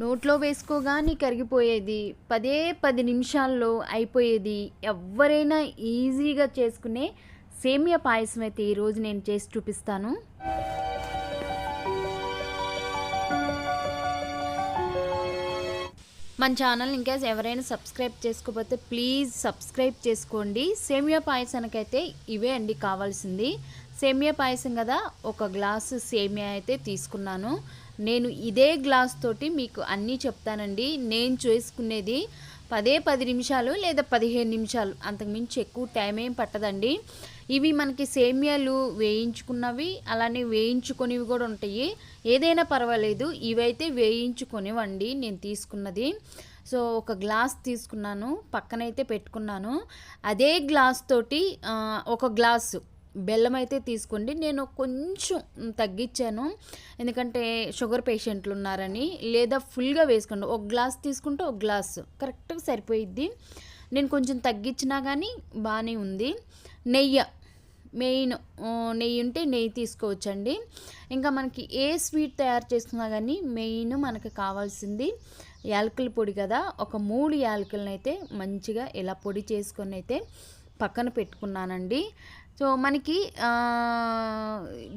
నోట్లో వేసుకోగానే కరిగిపోయేది. 10 నిమిషాల్లో అయిపోయేది. ఎవ్వరైనా ఈజీగా చేసుకునే సేమియా పాయసం అయితే ఈరోజు నేను చేసి చూపిస్తాను. మన ఛానల్ ఇంకా ఎవరైనా సబ్స్క్రైబ్ చేసుకోకపోతే ప్లీజ్ సబ్స్క్రైబ్ చేసుకోండి. సేమియా పాయసానికైతే ఇవే అండి కావాల్సింది. సేమియా పాయసం కదా, ఒక గ్లాసు సేమియా అయితే తీసుకున్నాను. నేను ఇదే గ్లాస్ తోటి మీకు అన్నీ చెప్తానండి. నేను చేసుకునేది 10 నిమిషాలు లేదా 15 నిమిషాలు, అంతకుమించి ఎక్కువ టైం ఏం పట్టదండి. ఇవి మనకి సేమియాలు వేయించుకున్నవి, అలానే వేయించుకొనివి కూడా ఉంటాయి. ఏదైనా పర్వాలేదు, ఇవైతే వేయించుకొనివ్వండి నేను తీసుకున్నది. సో ఒక గ్లాస్ తీసుకున్నాను, పక్కనైతే పెట్టుకున్నాను. అదే గ్లాస్ తోటి ఒక గ్లాసు బెల్లం అయితే తీసుకోండి. నేను కొంచెం తగ్గించాను, ఎందుకంటే షుగర్ పేషెంట్లు ఉన్నారని. లేదా ఫుల్గా వేసుకోండి, ఒక గ్లాస్ తీసుకుంటే ఒక గ్లాసు కరెక్ట్గా సరిపోయిద్ది. నేను కొంచెం తగ్గించినా కానీ బాగానే ఉంది. మెయిన్ నెయ్యి ఉంటే నెయ్యి తీసుకోవచ్చండి. ఇంకా మనకి ఏ స్వీట్ తయారు చేసుకున్నా కానీ మెయిన్ మనకు కావాల్సింది యాలకుల పొడి కదా. ఒక 3 యాలకులను అయితే మంచిగా ఇలా పొడి చేసుకొని అయితే పక్కన పెట్టుకున్నానండి. సో మనకి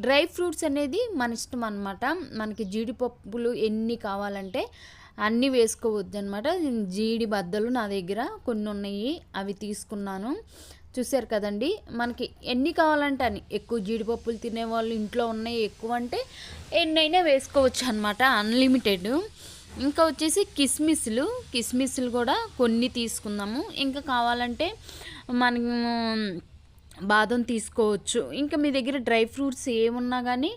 డ్రై ఫ్రూట్స్ అనేది మన ఇష్టం అనమాట. మనకి జీడిపప్పులు ఎన్ని కావాలంటే అన్నీ వేసుకోవద్దు అనమాట. జీడి బద్దలు నా దగ్గర కొన్ని ఉన్నాయి, అవి తీసుకున్నాను. చూసారు కదండి, మనకి ఎన్ని కావాలంటే అని. ఎక్కువ జీడిపప్పులు తినేవాళ్ళు ఇంట్లో ఉన్నాయి, ఎక్కువ అంటే ఎన్నైనా వేసుకోవచ్చు అనమాట, అన్లిమిటెడ్. ఇంకా వచ్చేసి కిస్మిస్లు కూడా కొన్ని తీసుకుందాము. ఇంకా కావాలంటే మనము బాదం తీసుకోవచ్చు. ఇంకా మీ దగ్గర డ్రై ఫ్రూట్స్ ఏమున్నా కానీ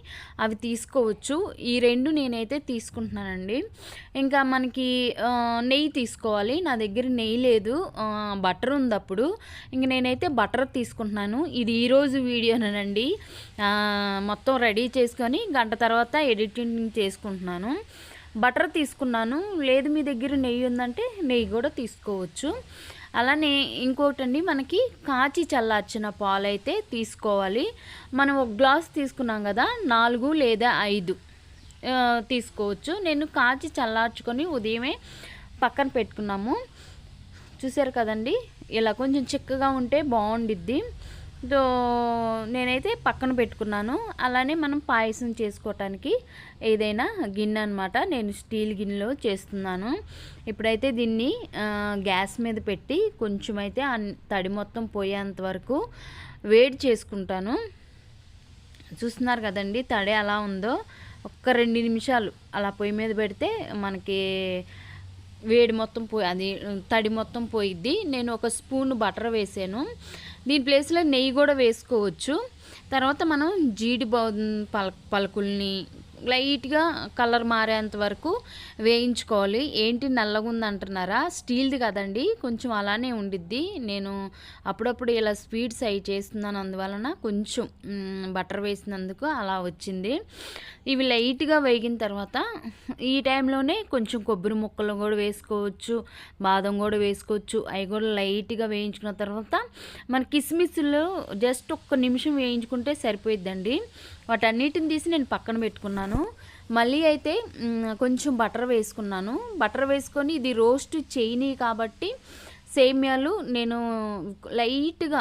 అవి తీసుకోవచ్చు. ఈ 2 నేనైతే తీసుకుంటున్నానండి. ఇంకా మనకి నెయ్యి తీసుకోవాలి. నా దగ్గర నెయ్యి లేదు, బటర్ ఉంది అప్పుడు. ఇంక నేనైతే బటర్ తీసుకుంటున్నాను. ఇది ఈరోజు వీడియోనండి. మొత్తం రెడీ చేసుకొని గంట తర్వాత ఎడిటింగ్ చేసుకుంటున్నాను. బటర్ తీసుకున్నాను. లేదు మీ దగ్గర నెయ్యి ఉందంటే నెయ్యి కూడా తీసుకోవచ్చు. అలానే ఇంకోటండి, మనకి కాచి చల్లార్చిన పాలు అయితే తీసుకోవాలి. మనం ఒక గ్లాస్ తీసుకున్నాం కదా, 4 లేదా 5 తీసుకోవచ్చు. నేను కాచి చల్లార్చుకొని ఉదయమే పక్కన పెట్టుకున్నాము. చూసారు కదండి, ఇలా కొంచెం చిక్కగా ఉంటే బాగుండిద్ది. సో నేనైతే పక్కన పెట్టుకున్నాను. అలానే మనం పాయసం చేసుకోవటానికి ఏదైనా గిన్నె అనమాట, నేను స్టీల్ గిన్నెలో చేస్తున్నాను. ఇప్పుడైతే దీన్ని గ్యాస్ మీద పెట్టి కొంచెం అయితే తడి మొత్తం పోయేంత వరకు వేడి చేసుకుంటాను. చూస్తున్నారు కదండి తడి అలా ఉందో. ఒక్క 2 నిమిషాలు అలా పొయ్యి మీద పెడితే మనకి వేడి మొత్తం అది తడి మొత్తం పోయిద్ది. నేను ఒక స్పూన్ బటర్ వేసాను. దీని ప్లేస్లో నెయ్యి కూడా వేసుకోవచ్చు. తర్వాత మనం జీడి పలుకుల్ని లైట్గా కలర్ మారేంత వరకు వేయించుకోవాలి. ఏంటి నల్లగా ఉంది అంటున్నారా? స్టీల్ది కదండి, కొంచెం అలానే ఉండిద్ది. నేను అప్పుడప్పుడు ఇలా స్వీట్స్ అవి చేస్తున్నాను, అందువలన కొంచెం బటర్ వేసినందుకు అలా వచ్చింది. ఇవి లైట్గా వేగిన తర్వాత ఈ టైంలోనే కొంచెం కొబ్బరి ముక్కలు కూడా వేసుకోవచ్చు, బాదం కూడా వేసుకోవచ్చు. అవి కూడా లైట్గా వేయించుకున్న తర్వాత మన కిస్మిస్లు జస్ట్ 1 నిమిషం వేయించుకుంటే సరిపోయిద్దండి. వాటన్నిటిని తీసి నేను పక్కన పెట్టుకున్నాను. మళ్ళీ అయితే కొంచెం బటర్ వేసుకున్నాను. బటర్ వేసుకొని ఇది రోస్ట్ చేయని కాబట్టి సేమ్యాలు నేను లైట్గా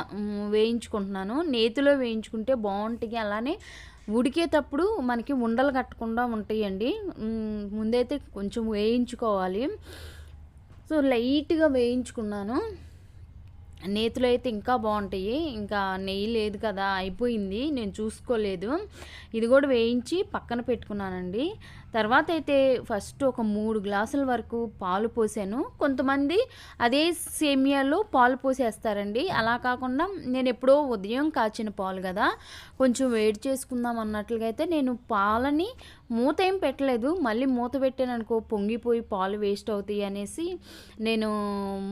వేయించుకుంటున్నాను. నేతిలో వేయించుకుంటే బాగుంటాయి. అలానే ఉడికేటప్పుడు మనకి ఉండలు కట్టకుండా ఉంటాయండి. ముందైతే కొంచెం వేయించుకోవాలి. సో లైట్గా వేయించుకున్నాను. నేతిలో అయితే ఇంకా బాగుంటాయి. ఇంకా నెయ్యి లేదు కదా, అయిపోయింది, నేను చూసుకోలేదు. ఇది కూడా వేయించి పక్కన పెట్టుకున్నానండి. తర్వాత అయితే ఫస్ట్ ఒక 3 గ్లాసుల వరకు పాలు పోసాను. కొంతమంది అదే సేమియాలో పాలు పోసేస్తారండి. అలా కాకుండా నేను ఎప్పుడో ఉదయం కాచిన పాలు కదా, కొంచెం వేడి చేసుకుందాం అన్నట్లుగా అయితే నేను పాలని మూత ఏం పెట్టలేదు. మళ్ళీ మూత పెట్టాను అనుకో పొంగిపోయి పాలు వేస్ట్ అవుతాయి అనేసి నేను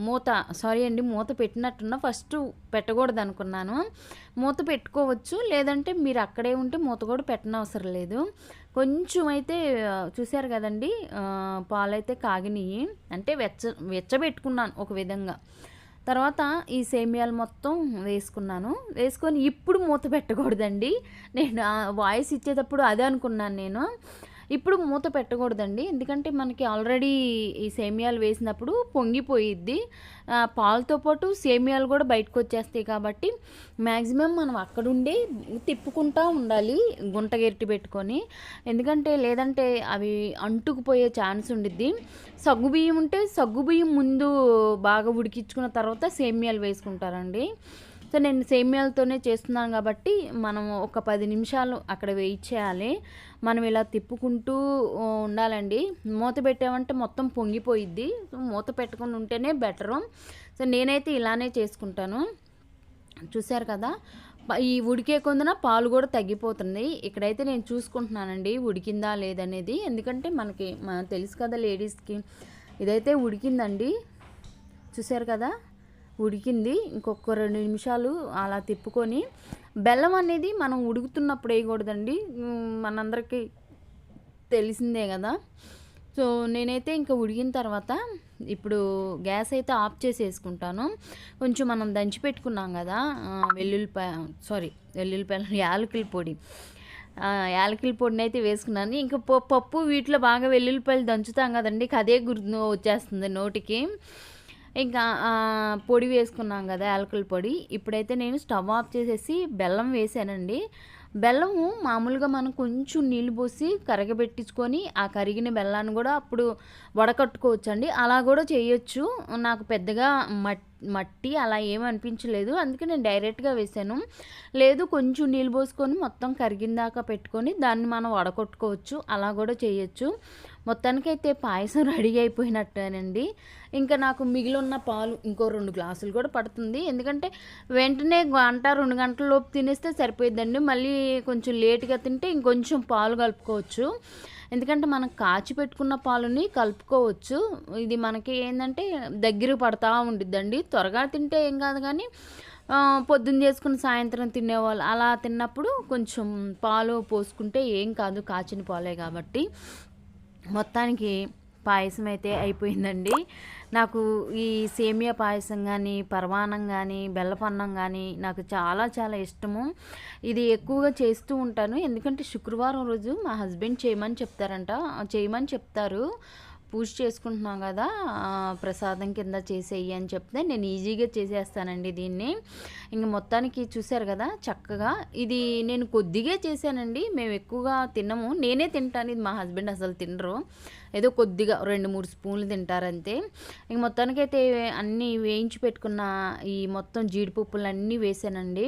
మూత పెట్టినట్టున్నా. ఫస్ట్ పెట్టకూడదు అనుకున్నాను. మూత పెట్టుకోవచ్చు, లేదంటే మీరు అక్కడే ఉంటే మూత కూడా పెట్టనవసరం లేదు. కొంచెం అయితే చూశారు కదండి, పాలైతే కాగినాయి, అంటే వెచ్చబెట్టుకున్నాను ఒక విధంగా. తర్వాత ఈ సేమియాలు మొత్తం వేసుకొని ఇప్పుడు మూత పెట్టకూడదండి. నేను వాయిస్ ఇచ్చేటప్పుడు అదే అనుకున్నాను నేను. ఇప్పుడు మూత పెట్టకూడదండి, ఎందుకంటే మనకి ఆల్రెడీ ఈ సేమియాలు వేసినప్పుడు పొంగిపోయిద్ది. పాలతో పాటు సేమియాలు కూడా బయటకు వచ్చేస్తాయి కాబట్టి మ్యాక్సిమం మనం అక్కడుండి తిప్పుకుంటూ ఉండాలి గుంట గెరిటి పెట్టుకొని. ఎందుకంటే లేదంటే అవి అంటుకుపోయే ఛాన్స్ ఉండిద్ది. సగ్గుబియ్యం ఉంటే సగ్గుబియ్యం ముందు బాగా ఉడికించుకున్న తర్వాత సేమియాలు వేసుకుంటారండి. సో నేను సేమియాలతోనే చేస్తున్నాను కాబట్టి మనం ఒక 10 నిమిషాలు అక్కడ వెయిట్ చేయాలి. మనం ఇలా తిప్పుకుంటూ ఉండాలండి. మూత పెట్టామంటే మొత్తం పొంగిపోయిద్ది. సో మూత పెట్టుకుని ఉంటేనే బెటరు. సో నేనైతే ఇలానే చేసుకుంటాను. చూశారు కదా, ఈ ఉడికే కొందున పాలు కూడా తగ్గిపోతుంది. ఇక్కడైతే నేను చూసుకుంటున్నానండి ఉడికిందా లేదనేది, ఎందుకంటే మనకి తెలుసు కదా లేడీస్కి. ఇదైతే ఉడికిందండి, చూశారు కదా ఉడికింది. ఇంకొక 2 నిమిషాలు అలా తిప్పుకొని, బెల్లం అనేది మనం ఉడుకుతున్నప్పుడు వేయకూడదండి, మనందరికీ తెలిసిందే కదా. సో నేనైతే ఇంకా ఉడికిన తర్వాత ఇప్పుడు గ్యాస్ అయితే ఆఫ్ చేసేసుకుంటాను. కొంచెం మనం దంచి పెట్టుకున్నాం కదా వెల్లుల్లిపాయలు యాలకుల పొడి, యాలకుల పొడిని అయితే వేసుకున్నాను. ఇంకా పప్పు వీటిలో బాగా వెల్లుల్లిపాయలు దంచుతాం కదండి, అదే గుర్తు వచ్చేస్తుంది నోటికి. ఇంకా పొడి వేసుకున్నాం కదా యాలకుల పొడి. ఇప్పుడైతే నేను స్టవ్ ఆఫ్ చేసేసి బెల్లం వేసానండి. బెల్లము మామూలుగా మనం కొంచెం నీళ్ళు పోసి కరగబెట్టించుకొని ఆ కరిగిన బెల్లాన్ని కూడా అప్పుడు వడకట్టుకోవచ్చండి, అలా కూడా చేయొచ్చు. నాకు పెద్దగా మట్టి అలా ఏమి అనిపించలేదు, అందుకే నేను డైరెక్ట్గా వేసాను. లేదు కొంచెం నీళ్ళు పోసుకొని మొత్తం కరిగిందాకా పెట్టుకొని దాన్ని మనం వడకొట్టుకోవచ్చు, అలా కూడా చేయొచ్చు. మొత్తానికైతే పాయసం రెడీ అయిపోయినట్టేనండి. ఇంకా నాకు మిగిలిన పాలు ఇంకో 2 గ్లాసులు కూడా పడుతుంది, ఎందుకంటే వెంటనే 1-2 గంటల లోపు తినేస్తే సరిపోయిద్దండి. మళ్ళీ కొంచెం లేట్గా తింటే ఇంకొంచెం పాలు కలుపుకోవచ్చు, ఎందుకంటే మనం కాచి పెట్టుకున్న పాలుని కలుపుకోవచ్చు. ఇది మనకి ఏంటంటే దగ్గర పడతా ఉండిద్దండి. త్వరగా తింటే ఏం కాదు, కానీ పొద్దున్న చేసుకుని సాయంత్రం తినేవాళ్ళు అలా తిన్నప్పుడు కొంచెం పాలు పోసుకుంటే ఏం కాదు, కాచిన పాలే కాబట్టి. మొత్తానికి పాయసం అయితే అయిపోయిందండి. నాకు ఈ సేమియా పాయసం కానీ, పరమాన్నం కానీ, బెల్లపన్నం కానీ నాకు చాలా చాలా ఇష్టము. ఇది ఎక్కువగా చేస్తూ ఉంటాను, ఎందుకంటే శుక్రవారం రోజు మా హస్బెండ్ చేయమని చెప్తారు. పూజ చేసుకుంటున్నాం కదా, ప్రసాదం కింద చేసేయి అని చెప్తే నేను ఈజీగా చేసేస్తానండి దీన్ని. ఇంక మొత్తానికి చూశారు కదా చక్కగా. ఇది నేను కొద్దిగా చేశానండి, మేము ఎక్కువగా తినము, నేనే తింటాను, ఇది మా హస్బెండ్ అసలు తినరు, ఏదో కొద్దిగా 2-3 స్పూన్లు తింటారంతే. ఇంక మొత్తానికైతే అన్నీ వేయించి పెట్టుకున్న ఈ మొత్తం జీడిపప్పులు అన్నీ వేసానండి.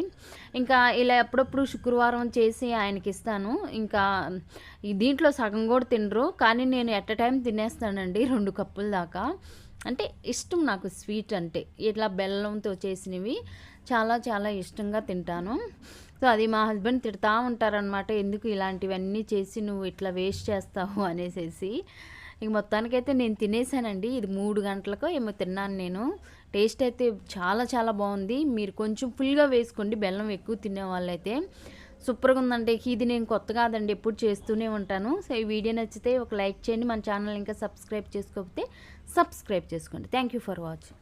ఇంకా ఇలా ఎప్పుడప్పుడు శుక్రవారం చేసి ఆయనకి ఇస్తాను. ఇంకా దీంట్లో సగం కూడా తినరు, కానీ నేను ఎట్ ఎ టైం తినేస్తానండి 2 కప్పుల దాకా. అంటే ఇష్టం నాకు స్వీట్ అంటే, ఇట్లా బెల్లంతో చేసినవి చాలా చాలా ఇష్టంగా తింటాను. సో అది మా హస్బెండ్ తిడతా ఉంటారనమాట, ఎందుకు ఇలాంటివన్నీ చేసి నువ్వు ఇట్లా వేస్ట్ చేస్తావు అనేసి. ఇంక మొత్తానికైతే నేను తినేసానండి. ఇది 3 గంటలకో ఏమో తిన్నాను నేను. టేస్ట్ అయితే చాలా చాలా బాగుంది. మీరు కొంచెం ఫుల్గా వేసుకోండి, బెల్లం ఎక్కువ తినే వాళ్ళైతే. సూపర్గా ఉందండి. ఇది నేను కొత్త కాదండి, ఎప్పుడు చేస్తూనే ఉంటాను. సో ఈ వీడియో నచ్చితే ఒక లైక్ చేయండి, మన ఛానల్ ఇంకా సబ్స్క్రైబ్ చేసుకోకపోతే సబ్స్క్రైబ్ చేసుకోండి. Thank you for watching.